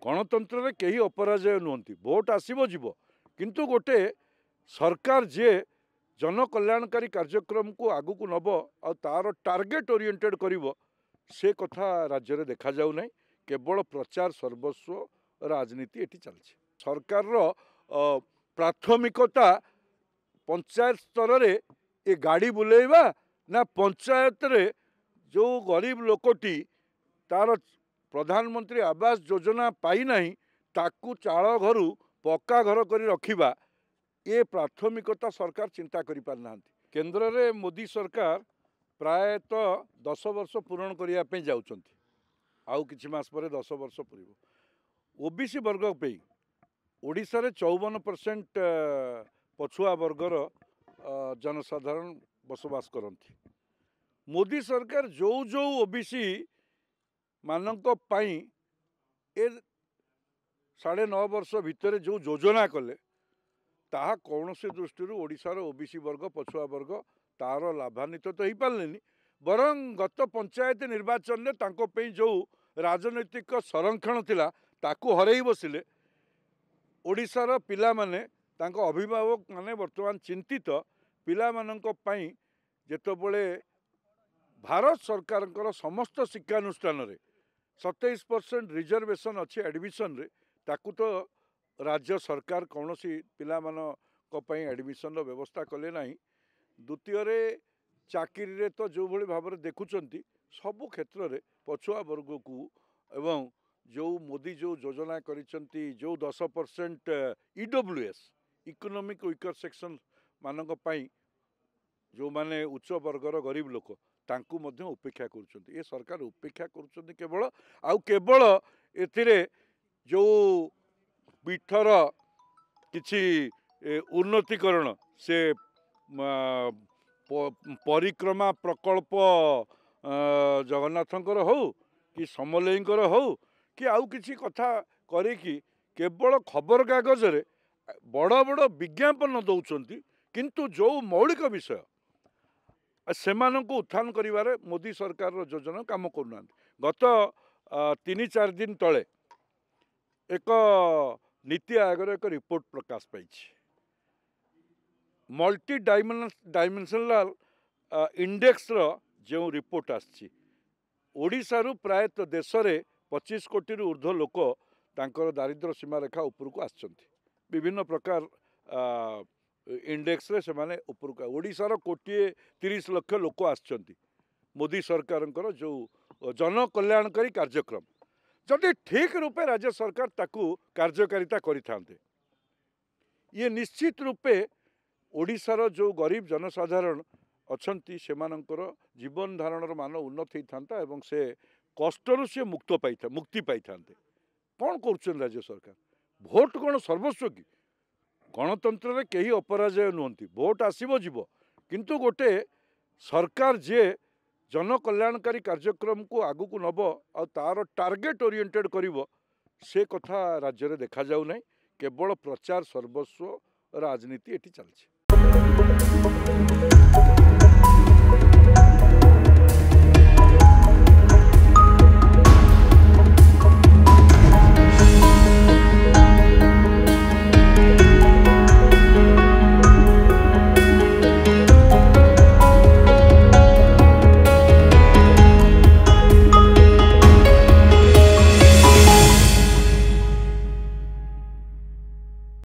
गणतंत्र में कहीं अपराजय नुहति भोट आसब जीव किंतु गोटे सरकार जे जन कल्याणकारी कार्यक्रम को आगु को नब आ तार टार्गेट ओरिएंटेड करिवो से कथा राज्य में देखा जाऊ नहीं केवल प्रचार सर्वस्व राजनीति एटी चलछि सरकार रो प्राथमिकता पंचायत स्तर रे ए गाड़ी बुलेवा ना पंचायत रे जो गरीब लोकटी तार प्रधानमंत्री आवास योजना पाई नहीं ताकू चाल घर पक्का घर कर रखिबा ये प्राथमिकता सरकार चिंता करि पार नांती। केंद्र रे मोदी सरकार प्रायतः 10 वर्ष पूरण करिया पे जाउछंती आउ किछि मास पर 10 वर्ष पूर्व ओबीसी वर्ग पे ओडिशा रे 54% पछुआ वर्गर जनसाधारण बसवास करती। मोदी सरकार जो जो ओबीसी मानक पाई ए 9.5 वर्ष भितर जो योजना कले ताहा कौन से दृष्टि ओडिशार ओबीसी वर्ग पछुआ वर्ग तार लाभान्वित तो ही पारे बरं गत पंचायत निर्वाचन में तांको पे जो राजनैतिक संरक्षण थिला ताकू हरई बसिले ओडिशार पिला माने तांको अभिभावक माने वर्तमान चिंतित पिला मानक पई जेतबेले भारत सरकार समस्त शिक्षानुष्ठान रे 27% रिजर्वेशन अच्छे एडमिशन रे ताकू तो राज्य सरकार कौन सी पिला एडमिशन व्यवस्था कले ना। द्वितीय रे चाकरी रे तो जो भली भाव में देखुंट सबु क्षेत्र में पछुआ वर्ग को एवं जो मोदी जो योजना करिसेंती जो 10% EWS इकोनॉमिक वीकर सेक्शन मानक पई जो माने उच्च वर्गर गरीब लोक तांकू मध्य उपेक्षा करुछंती। ये सरकार उपेक्षा करुछंती केवल आउ केवल एथिरे जो पीठर किछि उन्नतिकरण से परिक्रमा प्रकल्प जगन्नाथंकर हो कि समलेईंकर हो कि आउ किछि कथा करे कि केवल खबर कागज रे बड़ बड़ विज्ञापन दौरान किंतु जो मौलिक विषय सेमानंको उत्थान करिवारे मोदी सरकार योजना काम करूना। गत 3-4 दिन तले एक नीति आयोग एक रिपोर्ट प्रकाश पाई मल्टी डायमेंशनल इंडेक्स जो रिपोर्ट आछि ओडिशारु प्रायतः देश में 25 कोटी ऊर्ध्व लोक तांकर दारिद्र्य सीमा रेखा ऊपर को आछंती विभिन्न प्रकार इंडेक्स रे से माने ऊपर को ओडिशार 130 लाख लोक आछंती मोदी सरकार जो जन कल्याणकारी कार्यक्रम जदि ठीक रूपे राज्य सरकार ताकू कार्यकारिता करिथांते ये निश्चित रूपे ओडिशार जो गरीब जनसाधारण अछंती सेमानंकर जीवन धारणर मान उन्नत होता एवं से कष्टर से मुक्ति पाई थांते। कौन कर राज्य सरकार भोट कौन सर्वस्व कि गणतंत्र में कहीं अपराजय नुहति भोट आसब जीव किंतु गोटे सरकार जे जन कल्याणकारी कार्यक्रम को आगु को नब आ तार टार्गेट ओरिएंटेड करिवो से कथा राज्य में देखा जाऊ नहीं केवल प्रचार सर्वस्व राजनीति एटी चलछि।